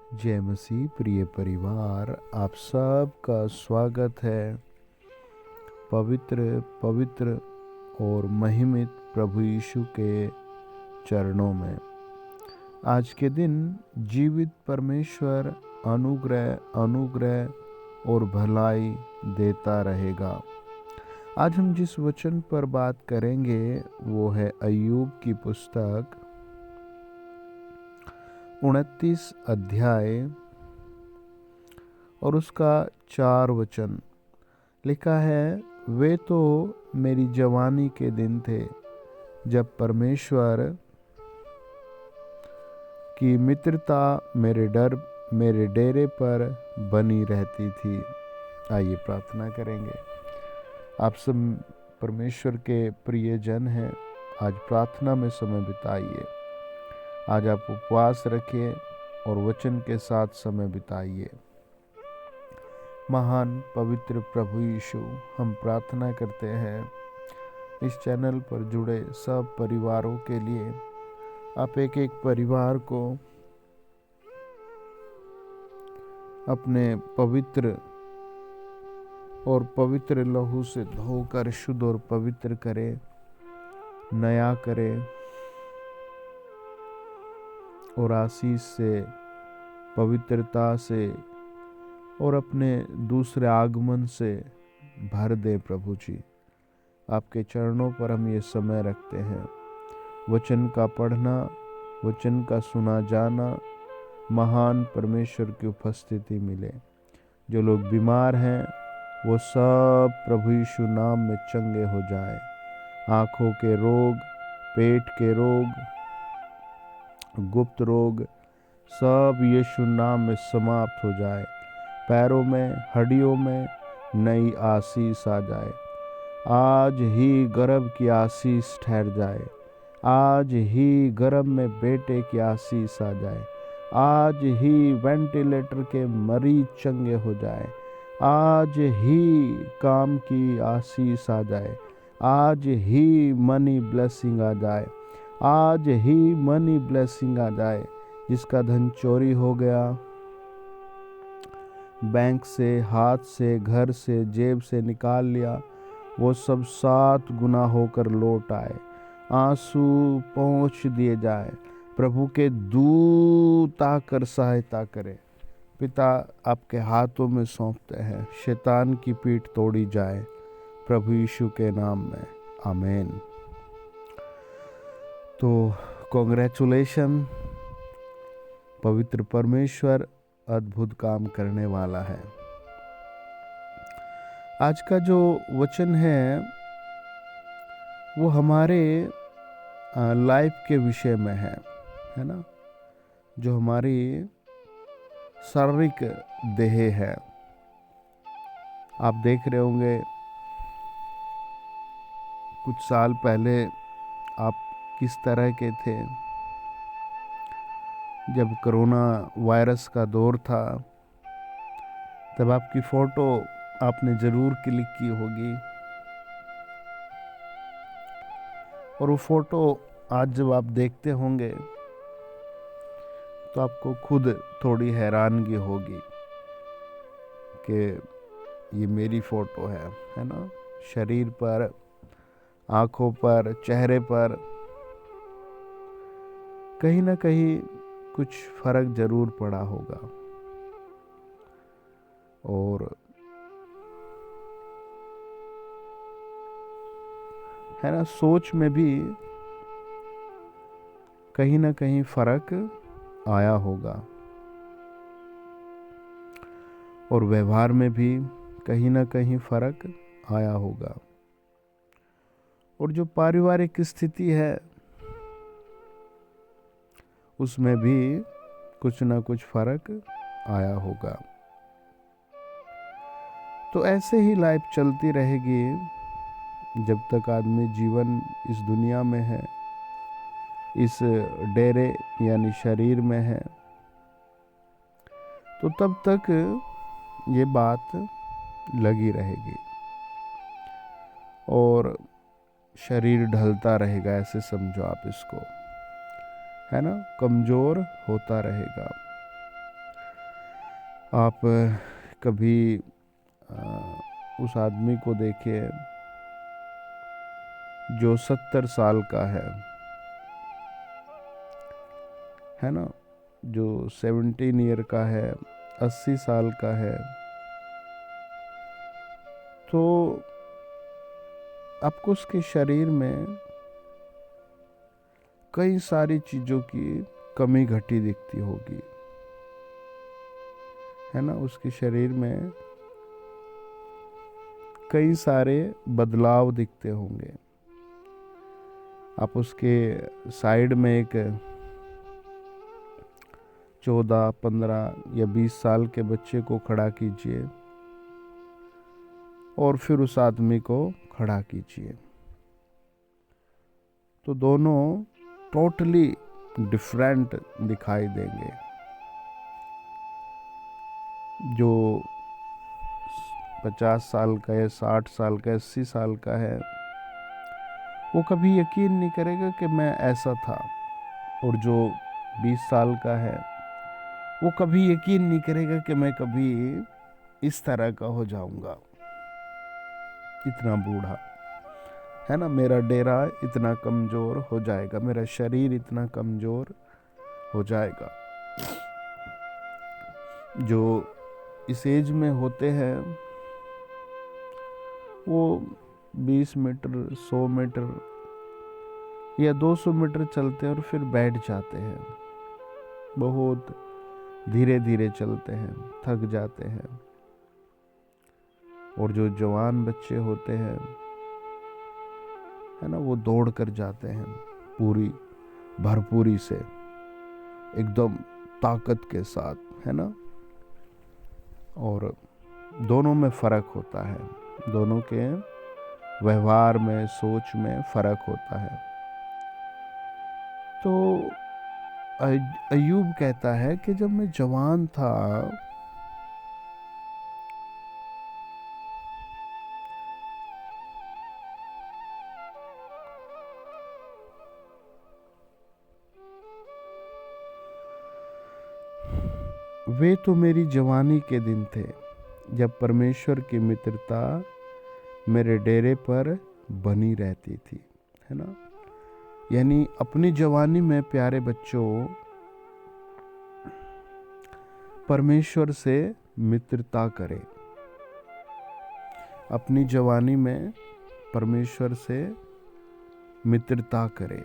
जय मसीह प्रिय परिवार, आप सब का स्वागत है पवित्र पवित्र और महिमित प्रभु यीशु के चरणों में। आज के दिन जीवित परमेश्वर अनुग्रह और भलाई देता रहेगा। आज हम जिस वचन पर बात करेंगे वो है अय्यूब की पुस्तक 29 अध्याय और उसका 4 वचन। लिखा है, वे तो मेरी जवानी के दिन थे जब परमेश्वर की मित्रता मेरे डेरे पर बनी रहती थी। आइए प्रार्थना करेंगे। आप सब परमेश्वर के प्रिय जन हैं। आज प्रार्थना में समय बिताइए। आज आप उपवास रखिए और वचन के साथ समय बिताइए। महान पवित्र प्रभु यीशु, हम प्रार्थना करते हैं इस चैनल पर जुड़े सब परिवारों के लिए। आप एक एक परिवार को अपने पवित्र लहू से धोकर शुद्ध और पवित्र करें, नया करें और आशीष से, पवित्रता से और अपने दूसरे आगमन से भर दे। प्रभु जी, आपके चरणों पर हम ये समय रखते हैं। वचन का पढ़ना, वचन का सुना जाना, महान परमेश्वर की उपस्थिति मिले। जो लोग बीमार हैं वो सब प्रभु यीशु नाम में चंगे हो जाए। आँखों के रोग, पेट के रोग, गुप्त रोग सब यीशु नाम में समाप्त हो जाए। पैरों में, हड्डियों में नई आशीष आ जाए। आज ही गर्भ की आशीष ठहर जाए। आज ही गर्भ में बेटे की आशीष आ जाए। आज ही वेंटिलेटर के मरीज चंगे हो जाए। आज ही काम की आशीष आ जाए। आज ही मनी ब्लेसिंग आ जाए। आज ही मनी ब्लेसिंग आ जाए। जिसका धन चोरी हो गया, बैंक से, हाथ से, घर से, जेब से निकाल लिया, वो सब 7 गुना होकर लौट आए। आंसू पहुँच दिए जाए। प्रभु के दूत आकर सहायता करे। पिता, आपके हाथों में सौंपते हैं। शैतान की पीठ तोड़ी जाए प्रभु यीशु के नाम में, आमीन। तो कॉन्ग्रेचुलेशन, पवित्र परमेश्वर अद्भुत काम करने वाला है। आज का जो वचन है वो हमारे लाइफ के विषय में है ना। जो हमारी शारीरिक देह है। आप देख रहे होंगे कुछ साल पहले आप किस तरह के थे। जब कोरोना वायरस का दौर था तब आपकी फोटो आपने जरूर क्लिक की होगी। और वो फोटो आज जब आप देखते होंगे तो आपको खुद थोड़ी हैरानगी होगी कि ये मेरी फोटो है ना। शरीर पर, आंखों पर, चेहरे पर कहीं ना कहीं कुछ फर्क जरूर पड़ा होगा। और है ना, सोच में भी कहीं ना कहीं फर्क आया होगा और व्यवहार में भी कहीं ना कहीं फर्क आया होगा। और जो पारिवारिक स्थिति है उसमें भी कुछ ना कुछ फर्क आया होगा। तो ऐसे ही लाइफ चलती रहेगी जब तक आदमी जीवन इस दुनिया में है, इस डेरे यानी शरीर में है। तो तब तक ये बात लगी रहेगी और शरीर ढलता रहेगा। ऐसे समझो आप इसको, है ना, कमजोर होता रहेगा। आप कभी उस आदमी को देखिए जो 70 साल का है ना, जो 17 ईयर का है, 80 साल का है, तो आपको उसके शरीर में कई सारी चीजों की कमी घटी दिखती होगी, है ना। उसके शरीर में कई सारे बदलाव दिखते होंगे। आप उसके साइड में एक 14, 15 या 20 साल के बच्चे को खड़ा कीजिए और फिर उस आदमी को खड़ा कीजिए, तो दोनों टोटली डिफरेंट दिखाई देंगे। जो 50 साल का है, 60 साल का, 80 साल का है, वो कभी यकीन नहीं करेगा कि मैं ऐसा था। और जो 20 साल का है, वो कभी यकीन नहीं करेगा कि मैं कभी इस तरह का हो जाऊंगा, इतना बूढ़ा, है ना। मेरा डेरा इतना कमजोर हो जाएगा, मेरा शरीर इतना कमजोर हो जाएगा। जो इस एज में होते हैं वो 20 मीटर, 100 मीटर या 200 मीटर चलते हैं और फिर बैठ जाते हैं। बहुत धीरे धीरे चलते हैं, थक जाते हैं। और जो जवान बच्चे होते हैं, है ना, वो दौड़ कर जाते हैं पूरी भरपूरी से, एकदम ताकत के साथ, है ना। और दोनों में फर्क होता है, दोनों के व्यवहार में, सोच में फर्क होता है। तो अयूब कहता है कि जब मैं जवान था वे तो मेरी जवानी के दिन थे जब परमेश्वर की मित्रता मेरे डेरे पर बनी रहती थी, है ना। यानी अपनी जवानी में प्यारे बच्चों परमेश्वर से मित्रता करें। अपनी जवानी में परमेश्वर से मित्रता करें।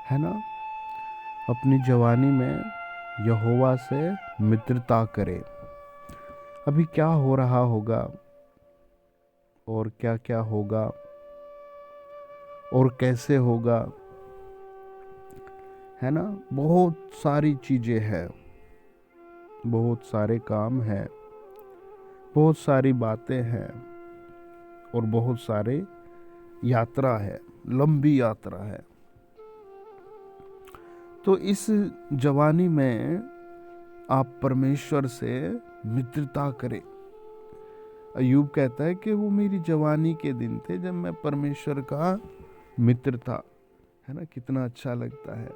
है ना, अपनी जवानी में यहोवा से मित्रता करें। अभी क्या हो रहा होगा और क्या क्या होगा और कैसे होगा, है ना। बहुत सारी चीजें हैं, बहुत सारे काम हैं, बहुत सारी बातें हैं और बहुत सारे यात्रा है, लंबी यात्रा है। तो इस जवानी में आप परमेश्वर से मित्रता करें। अयूब कहता है कि वो मेरी जवानी के दिन थे जब मैं परमेश्वर का मित्र था, है ना। कितना अच्छा लगता है।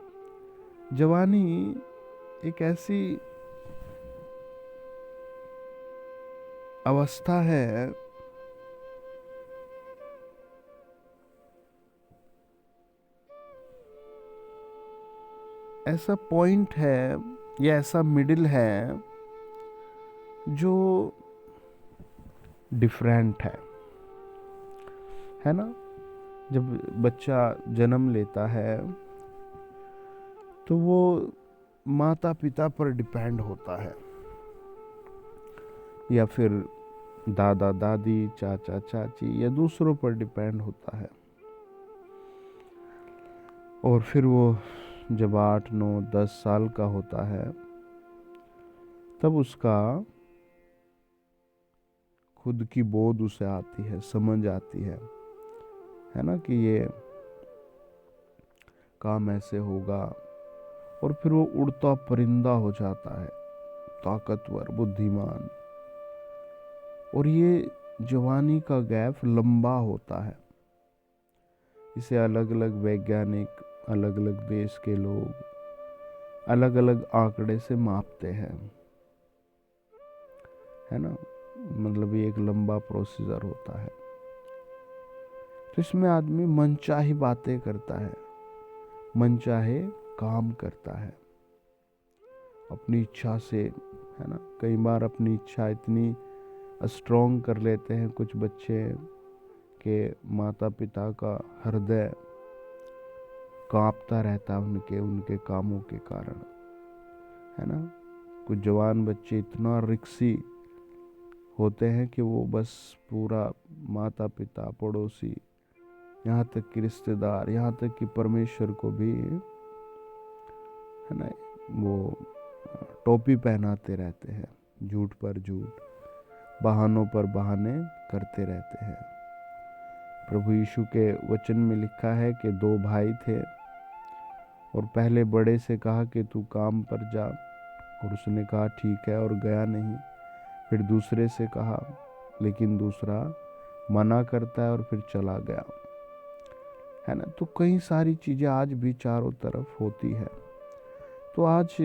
जवानी एक ऐसी अवस्था है ऐसा पॉइंट है या ऐसा मिडिल है जो डिफरेंट है ना। जब बच्चा जन्म लेता है तो वो माता पिता पर डिपेंड होता है या फिर दादा दादी, चाचा चाची या दूसरों पर डिपेंड होता है। और फिर वो जब 8, 9, 10 साल का होता है तब उसका खुद की बोध उसे आती है, समझ आती है ना, कि ये काम ऐसे होगा और फिर वो उड़ता परिंदा हो जाता है, ताकतवर, बुद्धिमान। और ये जवानी का गैप लंबा होता है। इसे अलग अलग वैज्ञानिक, अलग अलग देश के लोग अलग अलग आंकड़े से मापते हैं, है ना। मतलब ये एक लंबा प्रोसीजर होता है। तो इसमें आदमी मनचाही बातें करता है, मनचाहे काम करता है अपनी इच्छा से, है ना। कई बार अपनी इच्छा इतनी स्ट्रॉन्ग कर लेते हैं कुछ बच्चे के माता पिता का हृदय कांपता रहता है उनके कामों के कारण, है ना। कुछ जवान बच्चे इतना रिक्सी होते हैं कि वो बस पूरा माता पिता, पड़ोसी, यहाँ तक कि रिश्तेदार, यहाँ तक कि परमेश्वर को भी, है ना, वो टोपी पहनाते रहते हैं, झूठ पर झूठ, बहानों पर बहाने करते रहते हैं। प्रभु यीशु के वचन में लिखा है कि 2 भाई थे और पहले बड़े से कहा कि तू काम पर जा, और उसने कहा ठीक है, और गया नहीं। फिर दूसरे से कहा, लेकिन दूसरा मना करता है और फिर चला गया, है ना। तो कई सारी चीजें आज भी चारों तरफ होती है। तो आज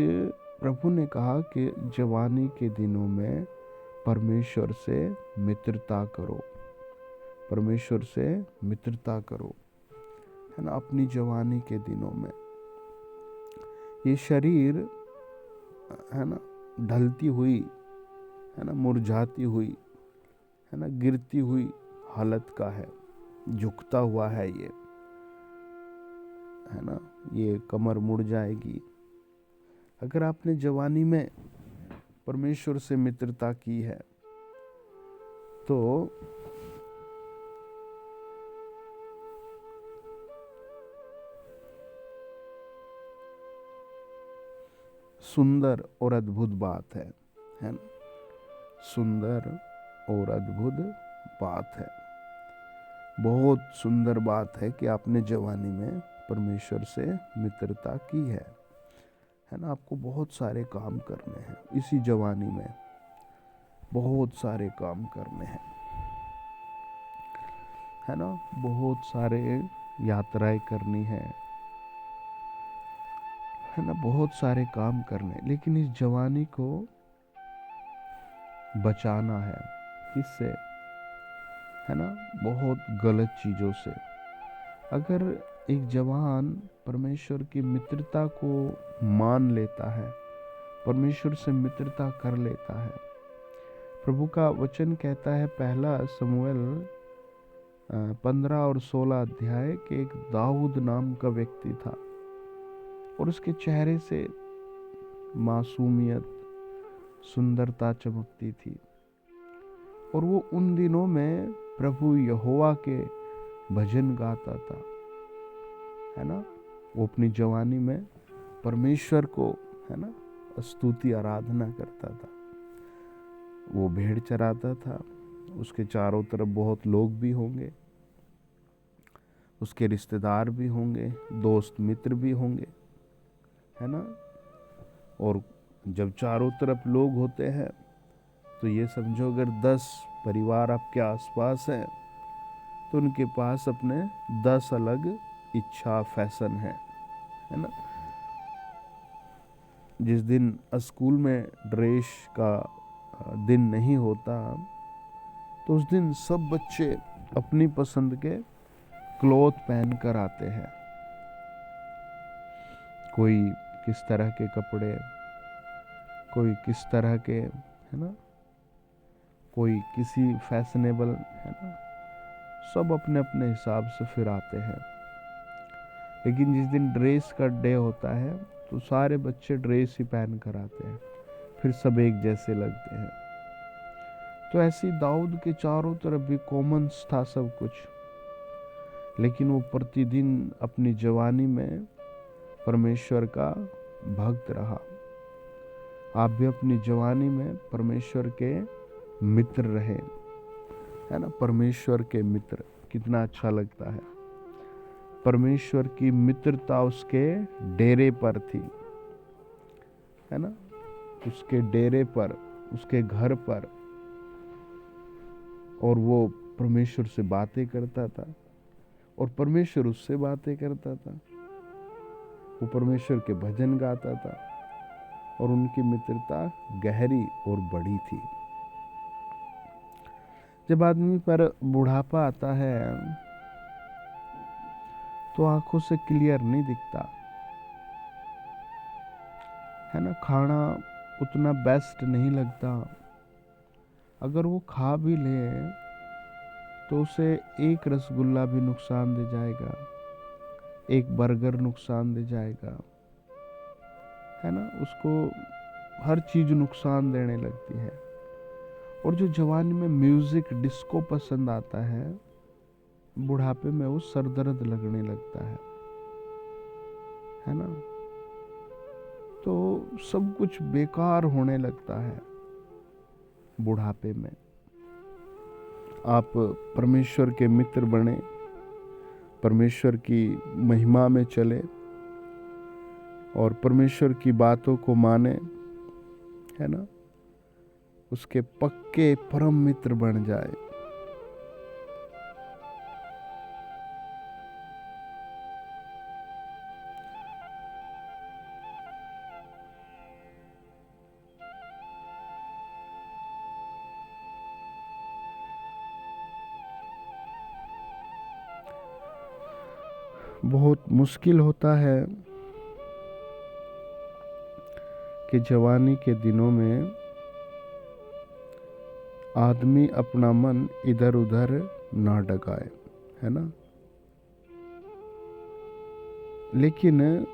प्रभु ने कहा कि जवानी के दिनों में परमेश्वर से मित्रता करो, परमेश्वर से मित्रता करो, है ना। अपनी जवानी के दिनों में ये शरीर, है ना, ढलती हुई, है ना, मुरझाती हुई, है ना, गिरती हुई हालत का है, झुकता हुआ है ये, है ना। ये कमर मुड़ जाएगी। अगर आपने जवानी में परमेश्वर से मित्रता की है तो सुंदर और अद्भुत बात है ना। सुंदर और अद्भुत बात है, बहुत सुंदर बात है कि आपने जवानी में परमेश्वर से मित्रता की है ना। आपको बहुत सारे काम करने हैं इसी जवानी में, बहुत सारे काम करने हैं, है ना। बहुत सारे यात्राएं करनी है ना, बहुत सारे काम करने। लेकिन इस जवानी को बचाना है, किससे, है ना, बहुत गलत चीजों से। अगर एक जवान परमेश्वर की मित्रता को मान लेता है, परमेश्वर से मित्रता कर लेता है, प्रभु का वचन कहता है, 1 शमूएल 15 और 16 अध्याय के एक दाऊद नाम का व्यक्ति था और उसके चेहरे से मासूमियत, सुंदरता चमकती थी। और वो उन दिनों में प्रभु यहोवा के भजन गाता था, है ना। वो अपनी जवानी में परमेश्वर को, है ना, स्तुति आराधना करता था। वो भेड़ चराता था, उसके चारों तरफ बहुत लोग भी होंगे, उसके रिश्तेदार भी होंगे, दोस्त मित्र भी होंगे, है ना। और जब चारों तरफ लोग होते हैं तो ये समझो अगर 10 परिवार आपके आसपास हैं तो उनके पास अपने 10 अलग इच्छा, फैशन है ना। जिस दिन स्कूल में ड्रेस का दिन नहीं होता तो उस दिन सब बच्चे अपनी पसंद के क्लॉथ पहन कर आते हैं। कोई किस तरह के कपड़े, कोई किस तरह के, है ना, कोई किसी फैशनेबल, है ना। सब अपने अपने हिसाब से फिर आते हैं। लेकिन जिस दिन ड्रेस का डे होता है तो सारे बच्चे ड्रेस ही पहन कर आते हैं, फिर सब एक जैसे लगते हैं। तो ऐसी दाऊद के चारों तरफ भी कॉमन था सब कुछ, लेकिन वो प्रतिदिन अपनी जवानी में परमेश्वर का भक्त रहा। आप भी अपनी जवानी में परमेश्वर के मित्र रहे, है ना। परमेश्वर के मित्र, कितना अच्छा लगता है। परमेश्वर की मित्रता उसके डेरे पर थी, है ना, उसके डेरे पर, उसके घर पर, और वो परमेश्वर से बातें करता था और परमेश्वर उससे बातें करता था। वो परमेश्वर के भजन गाता था और उनकी मित्रता गहरी और बड़ी थी। जब आदमी पर बुढ़ापा आता है तो आंखों से क्लियर नहीं दिखता, है ना, खाना उतना बेस्ट नहीं लगता। अगर वो खा भी ले तो उसे एक रसगुल्ला भी नुकसान दे जाएगा, एक बर्गर नुकसान दे जाएगा, है ना, उसको हर चीज नुकसान देने लगती है। और जो जवानी में म्यूजिक डिस्को पसंद आता है, बुढ़ापे में वो सरदर्द लगने लगता है ना। तो सब कुछ बेकार होने लगता है बुढ़ापे में। आप परमेश्वर के मित्र बने, परमेश्वर की महिमा में चले और परमेश्वर की बातों को माने, है ना, उसके पक्के परम मित्र बन जाए। बहुत मुश्किल होता है कि जवानी के दिनों में आदमी अपना मन इधर उधर ना डगाए, है ना। लेकिन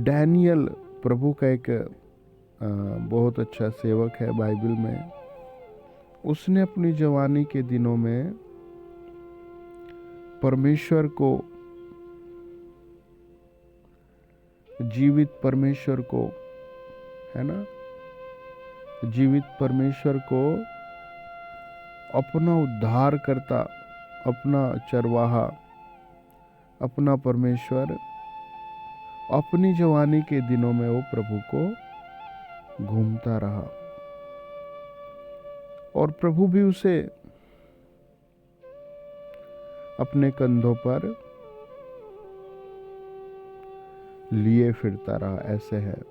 डैनियल प्रभु का एक बहुत अच्छा सेवक है बाइबल में। उसने अपनी जवानी के दिनों में परमेश्वर को, जीवित परमेश्वर को, है ना, जीवित परमेश्वर को अपना उद्धार करता, अपना चरवाहा, अपना परमेश्वर, अपनी जवानी के दिनों में वो प्रभु को घूमता रहा और प्रभु भी उसे अपने कंधों पर लिए फिरता रहा। ऐसे है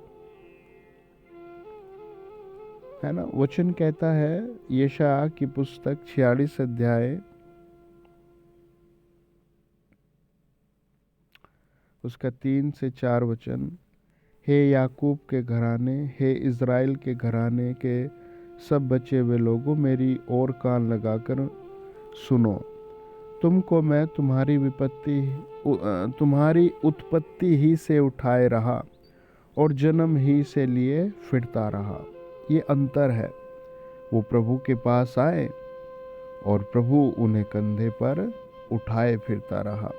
ना। वचन कहता है यशायाह की पुस्तक 46 अध्याय उसका 3 से 4 वचन। हे याकूब के घराने, हे इज़राइल के घराने के सब बचे हुए लोगों, मेरी ओर कान लगाकर सुनो। तुमको मैं तुम्हारी उत्पत्ति ही से उठाए रहा और जन्म ही से लिए फिरता रहा। ये अंतर है। वो प्रभु के पास आए और प्रभु उन्हें कंधे पर उठाए फिरता रहा।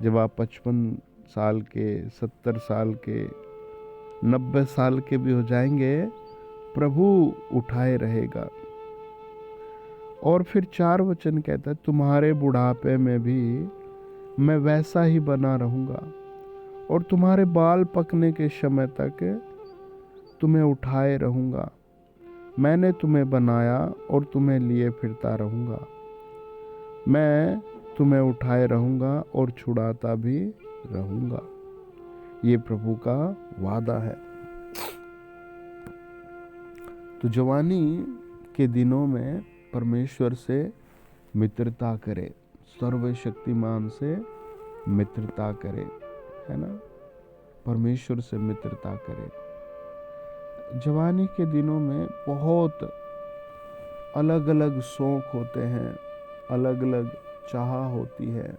जब आप 55 साल के, 70 साल के, 90 साल के भी हो जाएंगे, प्रभु उठाए रहेगा। और फिर 4 वचन कहता है तुम्हारे बुढ़ापे में भी मैं वैसा ही बना रहूंगा और तुम्हारे बाल पकने के समय तक तुम्हें उठाए रहूंगा। मैंने तुम्हें बनाया और तुम्हें लिए फिरता रहूंगा। मैं तुम्हें उठाए रहूंगा और छुड़ाता भी रहूंगा। ये प्रभु का वादा है। तो जवानी के दिनों में परमेश्वर से मित्रता करे, सर्वशक्तिमान से मित्रता करे, है ना, परमेश्वर से मित्रता करे। जवानी के दिनों में बहुत अलग अलग शौक होते हैं, अलग अलग चाह होती है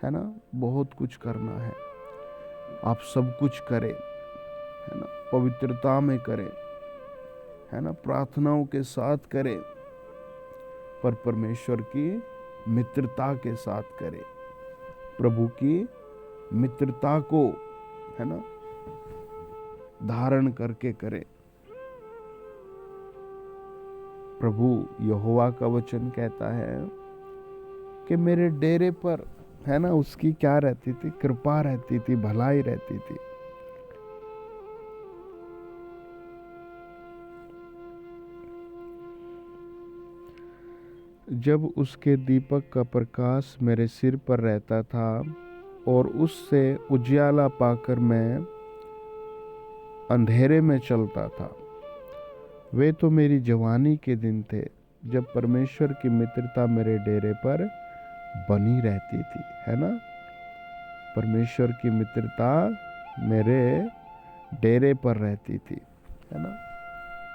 ना, बहुत कुछ करना है। आप सब कुछ करें, है ना, पवित्रता में करें, है ना, प्रार्थनाओं के साथ करें, पर परमेश्वर की मित्रता के साथ करें, प्रभु की मित्रता को, है ना, धारण करके करें। प्रभु यहोवा का वचन कहता है कि मेरे डेरे पर है ना, उसकी क्या रहती थी, कृपा रहती थी, भलाई रहती थी। जब उसके दीपक का प्रकाश मेरे सिर पर रहता था और उससे उजियाला पाकर मैं अंधेरे में चलता था। वे तो मेरी जवानी के दिन थे, जब परमेश्वर की मित्रता मेरे डेरे पर बनी रहती थी, है ना। परमेश्वर की मित्रता मेरे डेरे पर रहती थी, है ना।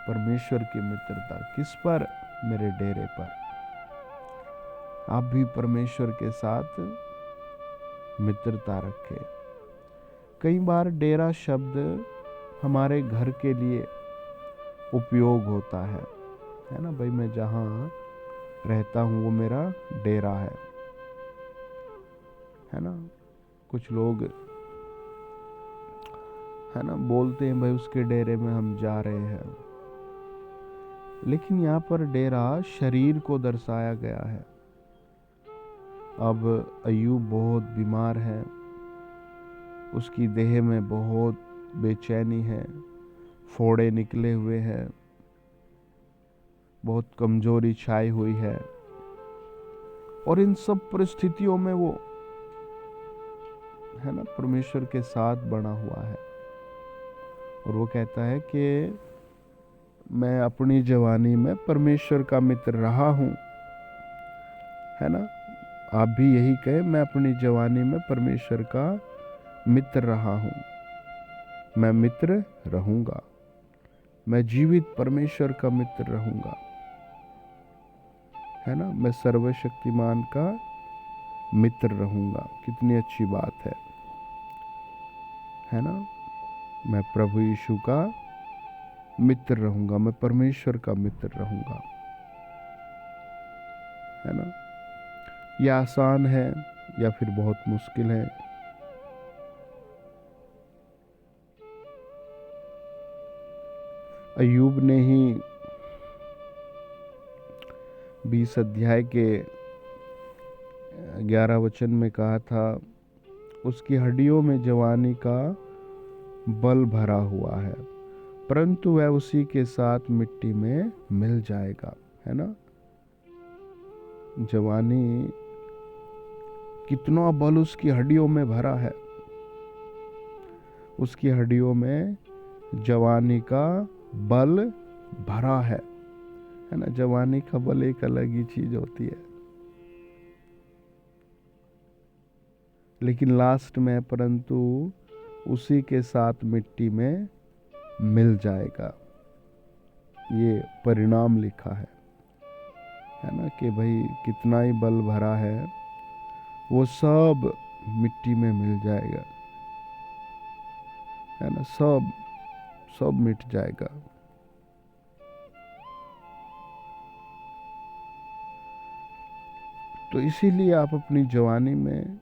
परमेश्वर की मित्रता किस पर, मेरे डेरे पर। आप भी परमेश्वर के साथ मित्रता रखें। कई बार डेरा शब्द हमारे घर के लिए उपयोग होता है ना। भाई मैं जहाँ रहता हूँ वो मेरा डेरा है ना। कुछ लोग है ना बोलते हैं भाई उसके डेरे में हम जा रहे हैं, लेकिन यहाँ पर डेरा शरीर को दर्शाया गया है। अब अय्यूब बहुत बीमार है, उसकी देह में बहुत बेचैनी है, फोड़े निकले हुए हैं, बहुत कमजोरी छाई हुई है, और इन सब परिस्थितियों में वो है ना परमेश्वर के साथ बना हुआ है। और वो कहता है कि मैं अपनी जवानी में परमेश्वर का मित्र रहा हूं, है ना। आप भी यही कहें, मैं अपनी जवानी में परमेश्वर का मित्र रहा हूं, मैं मित्र रहूंगा, मैं जीवित परमेश्वर का मित्र रहूंगा, है ना। मैं सर्वशक्तिमान का मित्र रहूंगा। कितनी अच्छी बात है ना। मैं प्रभु यीशु का मित्र रहूंगा, मैं परमेश्वर का मित्र रहूंगा, है ना। यह आसान है या फिर बहुत मुश्किल है। अय्यूब ने ही 20 अध्याय के 11 वचन में कहा था, उसकी हड्डियों में जवानी का बल भरा हुआ है, परंतु वह उसी के साथ मिट्टी में मिल जाएगा, है ना। जवानी, कितना बल उसकी हड्डियों में भरा है। उसकी हड्डियों में जवानी का बल भरा है ना। जवानी का बल एक अलग ही चीज होती है, लेकिन लास्ट में परंतु उसी के साथ मिट्टी में मिल जाएगा, ये परिणाम लिखा है ना। कि भाई कितना ही बल भरा है, वो सब मिट्टी में मिल जाएगा, है ना। सब सब मिट जाएगा। तो इसीलिए आप अपनी जवानी में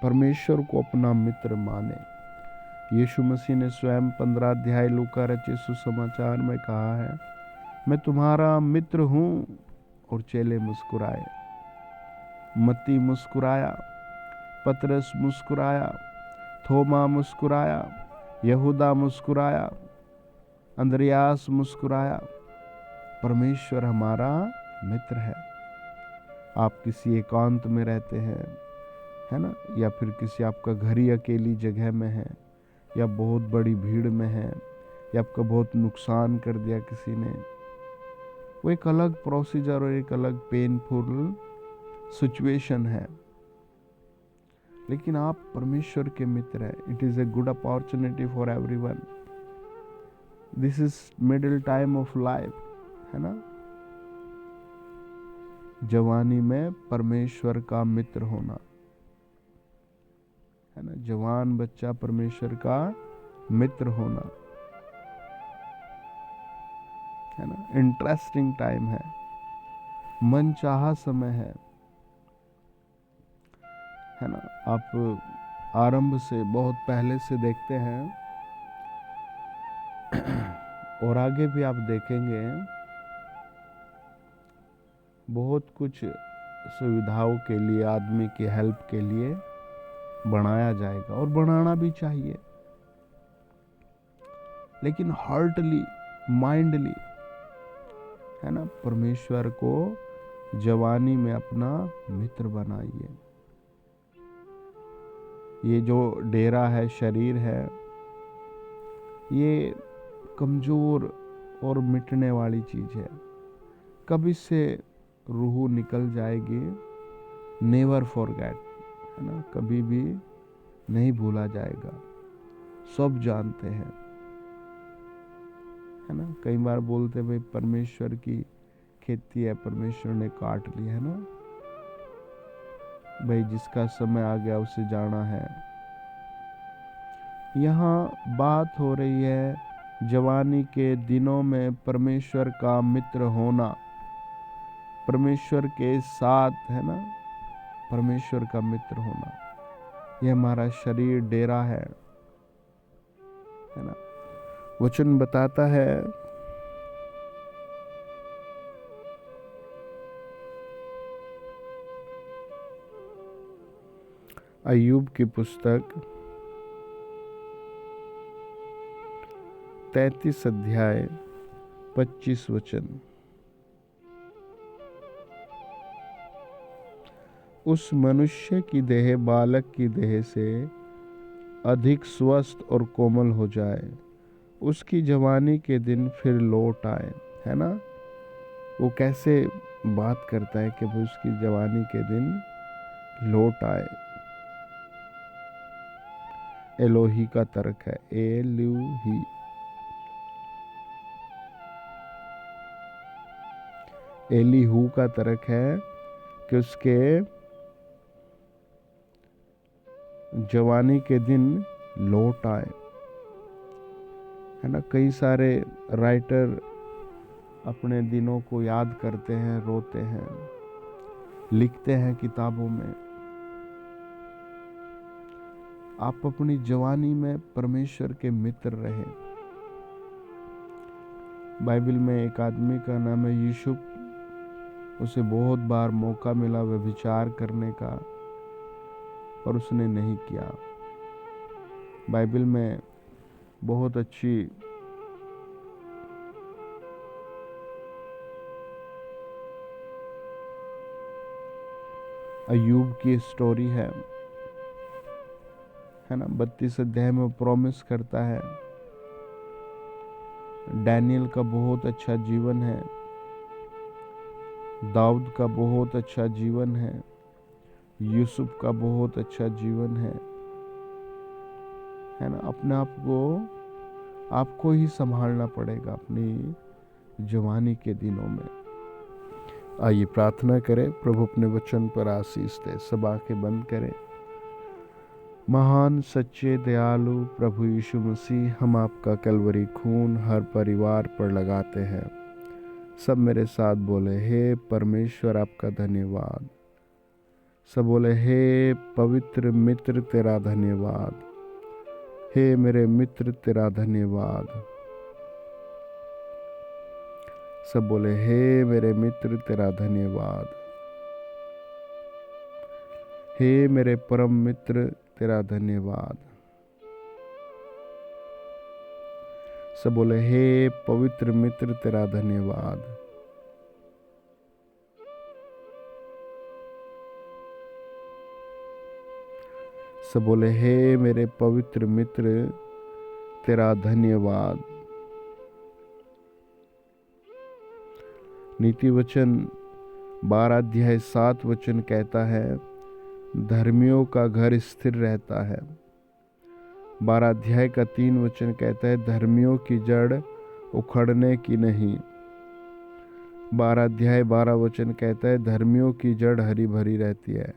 परमेश्वर को अपना मित्र माने। यीशु मसीह ने स्वयं 15 अध्याय लूका रचित सुसमाचार में कहा है, मैं तुम्हारा मित्र हूं। और चेले मुस्कुराए, मत्ती मुस्कुराया, पतरस मुस्कुराया, थोमा मुस्कुराया, यहूदा मुस्कुराया, अंद्रयास मुस्कुराया। परमेश्वर हमारा मित्र है। आप किसी एकांत में रहते हैं, है ना, या फिर किसी आपका घर ही अकेली जगह में है, या बहुत बड़ी भीड़ में है, या आपका बहुत नुकसान कर दिया किसी ने, वो एक अलग प्रोसीजर और एक अलग पेनफुल सिचुएशन है। लेकिन आप परमेश्वर के मित्र हैं। It is a good opportunity for everyone. This is middle time of life, है ना। जवानी में परमेश्वर का मित्र होना, है ना। जवान बच्चा परमेश्वर का मित्र होना, है ना। इंटरेस्टिंग टाइम है, मनचाहा समय है ना। आप आरंभ से बहुत पहले से देखते हैं और आगे भी आप देखेंगे, बहुत कुछ सुविधाओं के लिए, आदमी की हेल्प के लिए बनाया जाएगा, और बनाना भी चाहिए, लेकिन हार्टली, माइंडली, है ना, परमेश्वर को जवानी में अपना मित्र बनाइए। ये जो डेरा है, शरीर है, ये कमजोर और मिटने वाली चीज है। कब इससे रूह निकल जाएगी, नेवर फॉरगेट, है ना, कभी भी नहीं भूला जाएगा, सब जानते हैं, है ना। कई बार बोलते भाई परमेश्वर की खेती है, परमेश्वर ने काट ली, है ना, भाई जिसका समय आ गया उसे जाना है। यहाँ बात हो रही है जवानी के दिनों में परमेश्वर का मित्र होना, परमेश्वर के साथ, है ना, परमेश्वर का मित्र होना। यह हमारा शरीर डेरा है ना। वचन बताता है अय्यूब की पुस्तक 33 अध्याय 25 वचन। उस मनुष्य की देह बालक की देह से अधिक स्वस्थ और कोमल हो जाए, उसकी जवानी के दिन फिर लौट आए, है ना। वो कैसे बात करता है कि वो उसकी जवानी के दिन लौट आए। एलोही का तर्क है, एलूही। एलीहू का तर्क है कि उसके जवानी के दिन लौट आए, है ना। कई सारे राइटर अपने दिनों को याद करते हैं, रोते हैं, लिखते हैं किताबों में। आप अपनी जवानी में परमेश्वर के मित्र रहे। बाइबल में एक आदमी का नाम है यूसुफ। उसे बहुत बार मौका मिला व्यभिचार करने का, पर उसने नहीं किया। बाइबल में बहुत अच्छी अय्यूब की स्टोरी है ना। 32 अध्याय में प्रॉमिस करता है। डैनियल का बहुत अच्छा जीवन है, दाऊद का बहुत अच्छा जीवन है, यूसुफ का बहुत अच्छा जीवन है ना। अपने आप को आपको ही संभालना पड़ेगा अपनी जवानी के दिनों में। आइए प्रार्थना करें, प्रभु अपने वचन पर आशीष दे। सब आंखें बंद करें। महान सच्चे दयालु प्रभु यीशु मसीह, हम आपका कलवरी खून हर परिवार पर लगाते हैं। सब मेरे साथ बोले, हे परमेश्वर आपका धन्यवाद। सब बोले, हे पवित्र मित्र तेरा धन्यवाद। हे मेरे मित्र तेरा धन्यवाद। सब बोले, हे मेरे मित्र तेरा धन्यवाद। हे मेरे परम मित्र तेरा धन्यवाद। सब बोले, हे पवित्र मित्र तेरा धन्यवाद। सब बोले, हे मेरे पवित्र मित्र तेरा धन्यवाद। नीति वचन 12 अध्याय 7 वचन कहता है, धर्मियों का घर स्थिर रहता है। 12 अध्याय का 3 वचन कहता है, धर्मियों की जड़ उखड़ने की नहीं। 12 अध्याय 12 वचन कहता है, धर्मियों की जड़ हरी भरी रहती है।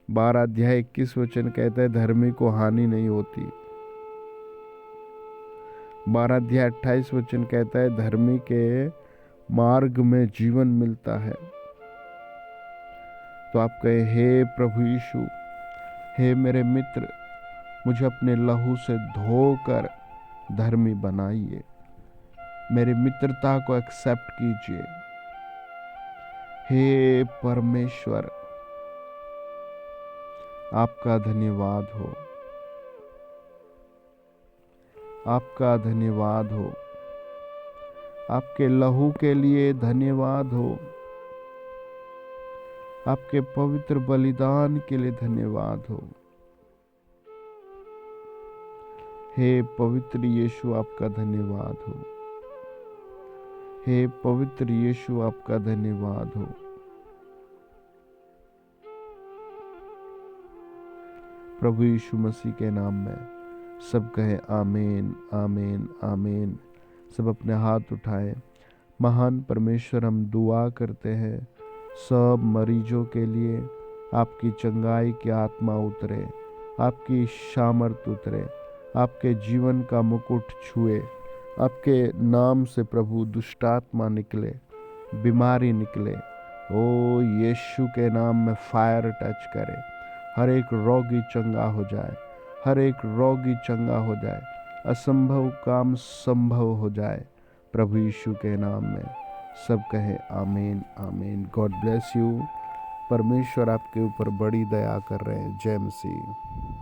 12 अध्याय 21 वचन कहता है, धर्मी को हानि नहीं होती। 12 अध्याय 28 वचन कहता है, धर्मी के मार्ग में जीवन मिलता है। तो आप कहे, हे प्रभु यीशु, हे मेरे मित्र, मुझे अपने लहू से धोकर धर्मी बनाइए। मेरी मित्रता को एक्सेप्ट कीजिए। हे परमेश्वर, आपका धन्यवाद हो, आपका धन्यवाद हो, आपके लहू के लिए धन्यवाद हो, आपके पवित्र बलिदान के लिए धन्यवाद हो। हे पवित्र यीशु, आपका धन्यवाद हो। हे पवित्र यीशु, आपका धन्यवाद हो। प्रभु यीशु मसीह के नाम में सब कहे आमीन, आमीन, आमीन। सब अपने हाथ उठाएं। महान परमेश्वर, हम दुआ करते हैं सब मरीजों के लिए, आपकी चंगाई की आत्मा उतरे, आपकी सामर्थ उतरे, आपके जीवन का मुकुट छुए, आपके नाम से प्रभु दुष्टात्मा निकले, बीमारी निकले। ओ यीशु के नाम में फायर टच करे, हर एक रोगी चंगा हो जाए, हर एक रोगी चंगा हो जाए, असंभव काम संभव हो जाए प्रभु यीशु के नाम में। सब कहे आमीन, आमीन। God bless you. परमेश्वर आपके ऊपर बड़ी दया कर रहे हैं। जय मसीह।